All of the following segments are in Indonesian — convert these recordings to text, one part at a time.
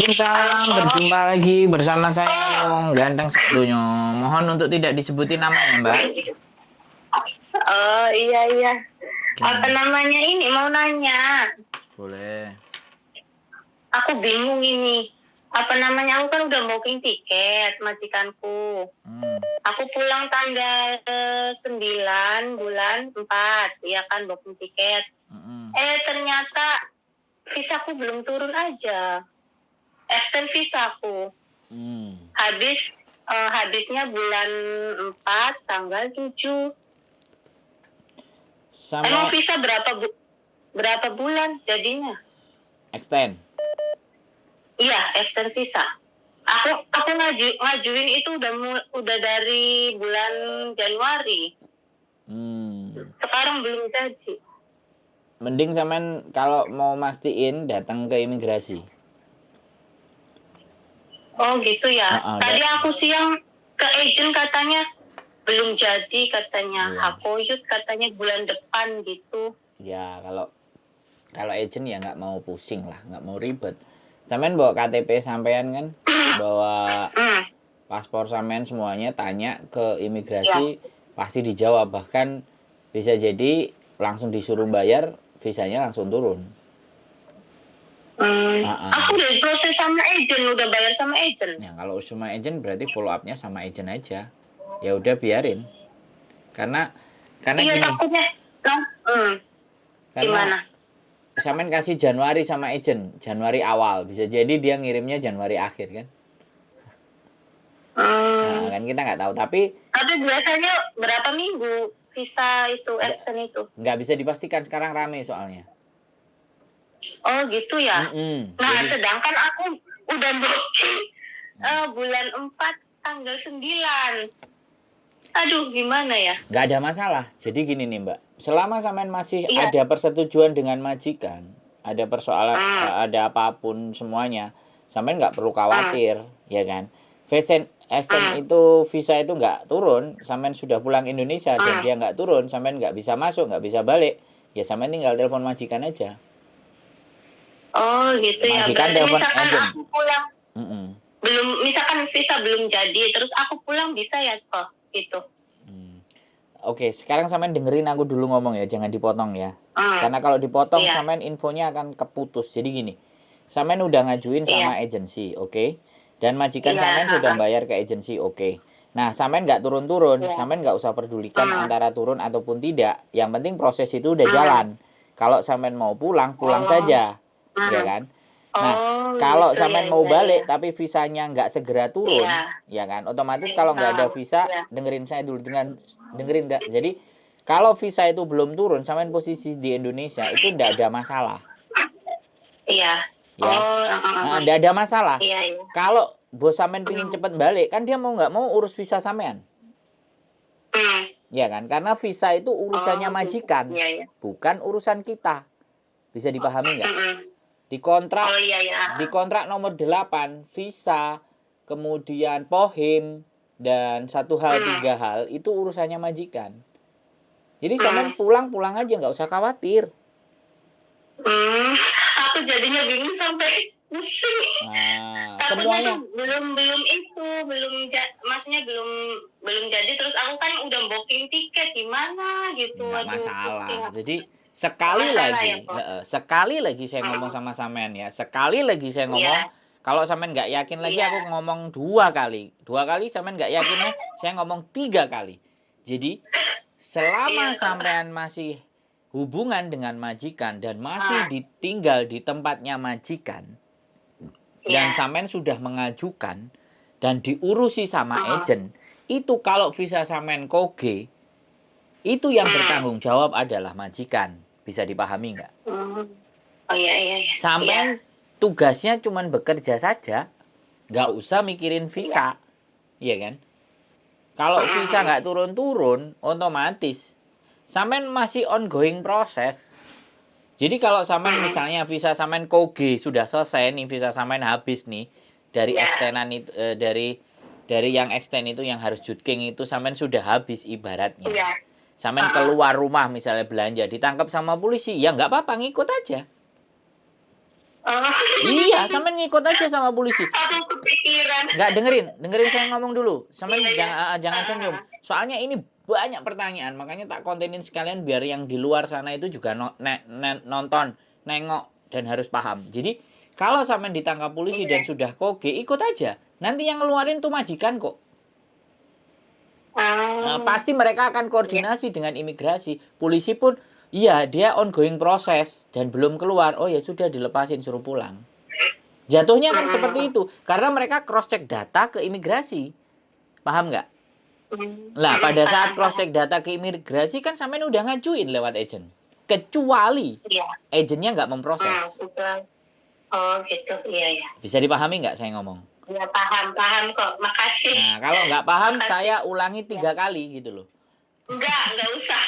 Waalaikumsalam, berjumpa lagi bersama saya Wong Ganteng Satunya. Mohon untuk tidak disebutin namanya, Mbak. Oh iya. Apa Gimana? namanya ini mau nanya. Boleh. Aku bingung ini. Apa namanya aku kan udah booking tiket majikanku. Hmm. Aku pulang tanggal 9 bulan 4, ya kan booking tiket. Ternyata visaku belum turun aja. Extend visaku. Habisnya bulan 4 tanggal 7. Emang visa berapa bulan jadinya? Extend. Iya, extend visa. Aku ngajuin itu udah dari bulan Januari. Sekarang belum jadi. Mending sampean kalau mau mastiin datang ke imigrasi. Oh gitu ya. Tadi aku siang ke agent katanya belum jadi katanya. Hakoyut katanya bulan depan gitu. Ya kalau agent ya nggak mau pusing lah, nggak mau ribet. Sampean bawa KTP sampean kan, bawa paspor sampean semuanya, tanya ke imigrasi pasti dijawab, bahkan bisa jadi langsung disuruh bayar, visanya langsung turun. Aku udah proses sama agent, udah bayar sama agent. Ya kalau sama agent berarti follow up-nya sama agent aja. Ya udah biarin. Karena iya, gini. Takutnya Karena sampean kasih Januari sama agent, Januari awal, bisa jadi dia ngirimnya Januari akhir kan. Nah, kan kita nggak tahu, tapi biasanya berapa minggu visa itu extend itu? Nggak bisa dipastikan, sekarang rame soalnya. Oh gitu ya. Nah jadi, sedangkan aku udah booking bulan 4 tanggal 9. Aduh gimana ya? Nggak ada masalah. Jadi gini nih Mbak, selama sampean masih ada persetujuan dengan majikan, ada persoalan, ada apapun semuanya, sampean nggak perlu khawatir, ya kan? Itu visa itu nggak turun, sampean sudah pulang Indonesia dan dia nggak turun, sampean nggak bisa masuk, nggak bisa balik, ya sampean tinggal telepon majikan aja. Oh gitu ya. Majikan telepon agent. Aku pulang, misalkan visa belum jadi, terus aku pulang bisa ya kok gitu. Oke, sekarang sampean dengerin aku dulu ngomong ya, jangan dipotong ya. Karena kalau dipotong sampean infonya akan keputus. Jadi gini, sampean udah ngajuin sama agensi, oke? Dan majikan sampean sudah bayar ke agensi, oke? Nah, sampean nggak turun-turun, sampean nggak usah pedulikan antara turun ataupun tidak. Yang penting proses itu udah jalan. Kalau sampean mau pulang saja, ya kan? Nah, kalau sampean mau balik tapi visanya nggak segera turun, ya kan? Otomatis kalau nggak ada visa, dengerin saya dulu, dengerin. Jadi kalau visa itu belum turun, sampean posisi di Indonesia itu nggak ada masalah. Iya. Ya, nggak ada masalah. Kalau bos sampean pingin cepet balik, kan dia mau nggak mau urus visa sampean. Ya kan? Karena visa itu urusannya majikan, bukan urusan kita. Bisa dipahami nggak? Di kontrak nomor 8, visa, kemudian pohim, dan 3 hal itu urusannya majikan. Jadi sampean pulang aja, nggak usah khawatir. Aku jadinya bingung sampai pusing. Semuanya maksudnya belum jadi, terus aku kan udah booking tiket gimana gitu. Nggak masalah. Jadi sekali lagi saya ngomong sama sampean ya. Sekali lagi saya ngomong, kalau sampean nggak yakin lagi aku ngomong 2 kali. 2 kali sampean nggak yakinnya, saya ngomong 3 kali. Jadi selama sampean masih hubungan dengan majikan dan masih ditinggal di tempatnya majikan, dan sampean sudah mengajukan dan diurusi sama agent, itu kalau visa sampean koge, itu yang bertanggung jawab adalah majikan. Bisa dipahami nggak? Oh iya. Sampean tugasnya cuma bekerja saja, nggak usah mikirin visa, iya kan? Kalau visa nggak turun-turun, otomatis sampean masih ongoing proses. Jadi kalau sampean misalnya visa sampean koge sudah selesai nih, visa sampean habis nih dari extendan itu, dari yang extend itu yang harus jutking itu sampean sudah habis ibaratnya. Sampean keluar rumah misalnya belanja, ditangkap sama polisi, ya nggak apa-apa, ngikut aja. Oh. Iya, sampean ngikut aja sama polisi. Aku kepikiran. Nggak, dengerin saya ngomong dulu. Sampean jangan senyum. Soalnya ini banyak pertanyaan, makanya tak kontenin sekalian biar yang di luar sana itu juga nonton, nengok dan harus paham. Jadi kalau sampean ditangkap polisi dan sudah koge, ikut aja. Nanti yang ngeluarin tuh majikan kok. Nah, pasti mereka akan koordinasi dengan imigrasi. Polisi pun, iya dia ongoing proses dan belum keluar. Oh ya sudah, dilepasin, suruh pulang. Jatuhnya kan seperti itu. Karena mereka cross check data ke imigrasi. Paham nggak? Lah pada saat cross check data ke imigrasi kan sampean udah ngajuin lewat agent. Kecuali agentnya nggak memproses. Oh gitu, iya. Bisa dipahami nggak saya ngomong? Ya paham kok, makasih. Nah kalau nggak paham saya ulangi 3 kali gitu loh. Nggak usah.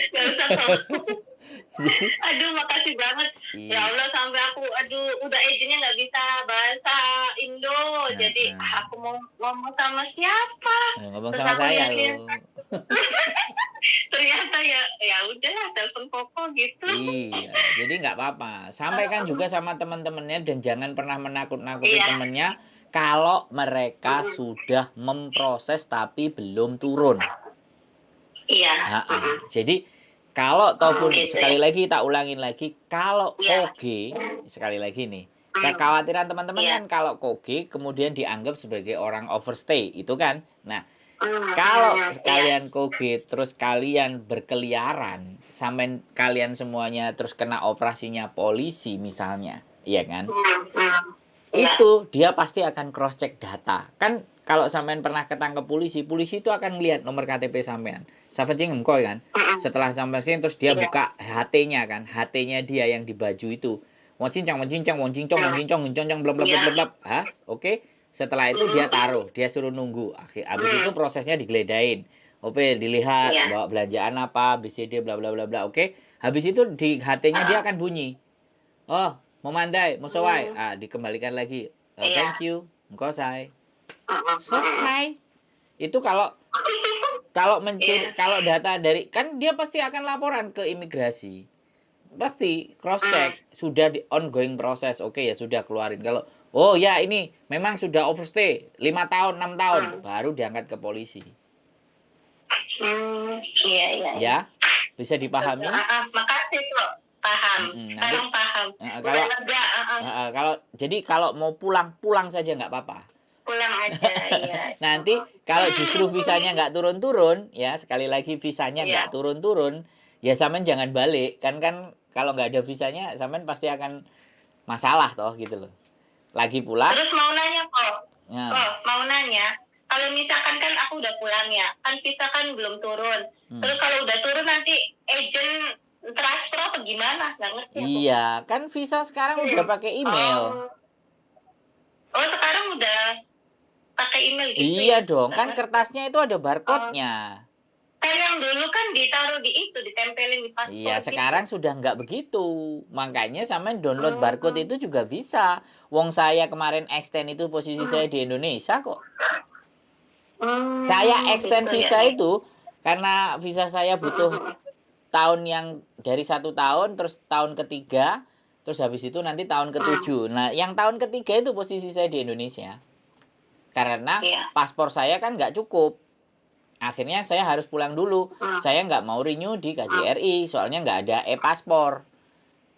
Nggak usah kok. Aduh, makasih banget. Ya Allah, sampai aku, udah agentnya nggak bisa bahasa Indo. Jadi aku mau ngomong sama siapa? Ngomong sama saya loh. Ternyata ya udahlah, telepon Koko gitu. Iya, jadi nggak apa-apa. Sampaikan juga sama teman-temannya dan jangan pernah menakut-nakuti temannya kalau mereka sudah memproses tapi belum turun. Iya. Jadi kalau ataupun sekali lagi tak ulangin lagi, kalau koge sekali lagi nih, kekhawatiran teman-teman kan kalau koge kemudian dianggap sebagai orang overstay itu kan. Nah, kalau kalian koge terus kalian berkeliaran sampai kalian semuanya terus kena operasinya polisi misalnya, iya kan? Itu dia pasti akan cross check data. Kan kalau sampean pernah ketangkep polisi itu akan lihat nomor KTP sampean. Savaging engkau kan. Setelah sampai sini terus dia buka HT-nya kan. HT-nya dia yang di baju itu. Wong cincang, blab. Oke. Setelah itu dia taruh, dia suruh nunggu. Habis itu prosesnya digeledain. Oke, dilihat bawa belanjaan apa, BCD bla bla bla bla. Oke. Habis itu di HT-nya dia akan bunyi. Oh, mau mandai, mau sewai. Dikembalikan lagi. Thank you. Engkau say. Selesai. Itu kalau mencuri, kalau data dari, kan dia pasti akan laporan ke imigrasi. Pasti cross check, sudah di ongoing proses. Oke ya sudah keluarin. Kalau oh ya ini memang sudah overstay 5 tahun, 6 tahun, baru diangkat ke polisi. Iya. Ya, bisa dipahami? Makasih kok. Paham. Sekarang paham. Kalau mau pulang saja nggak apa-apa. Pulang aja, iya. Nanti kalau justru visanya nggak turun-turun, ya sekali lagi visanya nggak turun-turun, ya sampean jangan balik. Kan kalau nggak ada visanya, sampean pasti akan masalah toh gitu loh. Lagi pula. Terus mau nanya kok. Mau nanya. Kalau misalkan kan aku udah pulang ya, kan visa kan belum turun. Terus kalau udah turun nanti agent transfer apa gimana? Nggak ngerti. Iya, kan visa sekarang udah pakai email. Oh, sekarang udah pakai email gitu. Iya dong, kan kertasnya itu ada barcode-nya. Kan yang dulu kan ditaruh di itu, ditempelin di paspor. Iya, sekarang sudah nggak begitu. Makanya sampean download barcode itu juga bisa. Wong saya kemarin extend itu posisi saya di Indonesia kok. Saya extend visa itu karena visa saya butuh tahun yang dari 1 tahun, terus tahun ketiga, terus habis itu nanti tahun ke-7. Nah, yang tahun ketiga itu posisi saya di Indonesia. Karena paspor saya kan nggak cukup. Akhirnya saya harus pulang dulu. Saya nggak mau renew di KJRI, soalnya nggak ada e-paspor.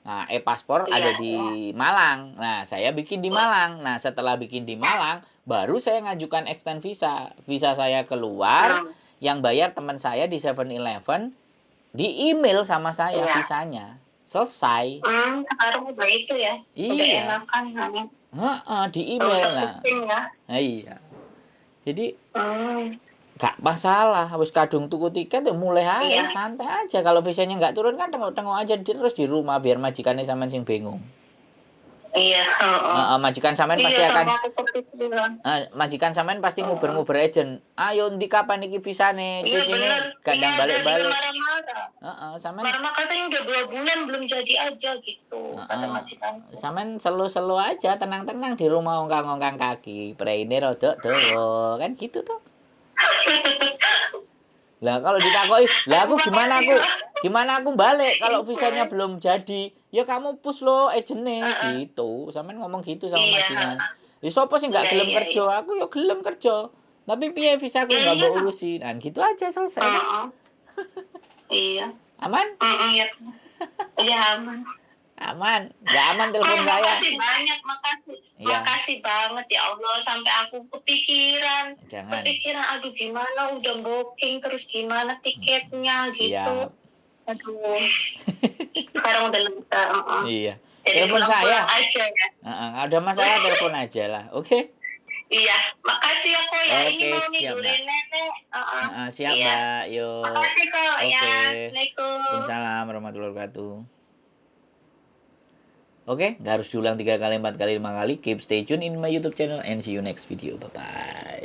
Nah, e-paspor ada di Malang. Nah, saya bikin di Malang. Nah, setelah bikin di Malang, baru saya ngajukan extend visa. Visa saya keluar, yang bayar teman saya di 7-Eleven, di email sama saya visanya. Selesai. Sekarang udah itu ya. Iya. Udah enakan. Di email lah. Iya. Jadi gak masalah, habis kadung tuku tiket ya mulai aja, santai aja. Kalau visanya nggak turun kan tengok-tengok aja terus di rumah biar majikannya sampean sing bingung. Iya. Majikan sampean pasti akan. Majikan sampean pasti nguber-nguber agent. Ayo ndi kapan iki visane? Cucine kadang balik-balik. Sampean. Karena katanya udah 2 bulan belum jadi aja gitu. Kata majikan. Sampean selo-selo aja, tenang-tenang di rumah ongkang-ongkang kaki. Preine rodok dawa, kan gitu tuh. Lah kalau ditakoki, lah aku gimana aku? Gimana aku balik kalau visanya belum jadi? Ya kamu push lo agentnya gitu. Sampean ngomong gitu sama majikan. Ya sopo sih nggak gelem kerja? Aku ya gelem kerja. Tapi piye visaku nggak mau urusin. Nah, gitu aja selesai kan? Iya. Aman? Iya. Iya aman. Aman. Nggak aman telepon saya. Makasih banyak, makasih. Ya. Makasih banget ya Allah, sampai aku kepikiran. Jangan. Aduh gimana udah booking terus gimana tiketnya gitu. Aduh. Sekarang udah lega. Iya. Jadi telepon saya aja ya. Ada masalah telepon aja lah. Oke? Iya, makasih ya kok ya. Oke, Ini mau siap, tidurin nenek. Siap Mbak. Yuk. Makasih kok ya. Oke. Assalamualaikum. Waalaikumsalam warahmatullahi wabarakatuh. Oke, nggak harus diulang 3 kali, 4 kali, 5 kali. Keep stay tune in my YouTube channel and see you next video. Bye-bye.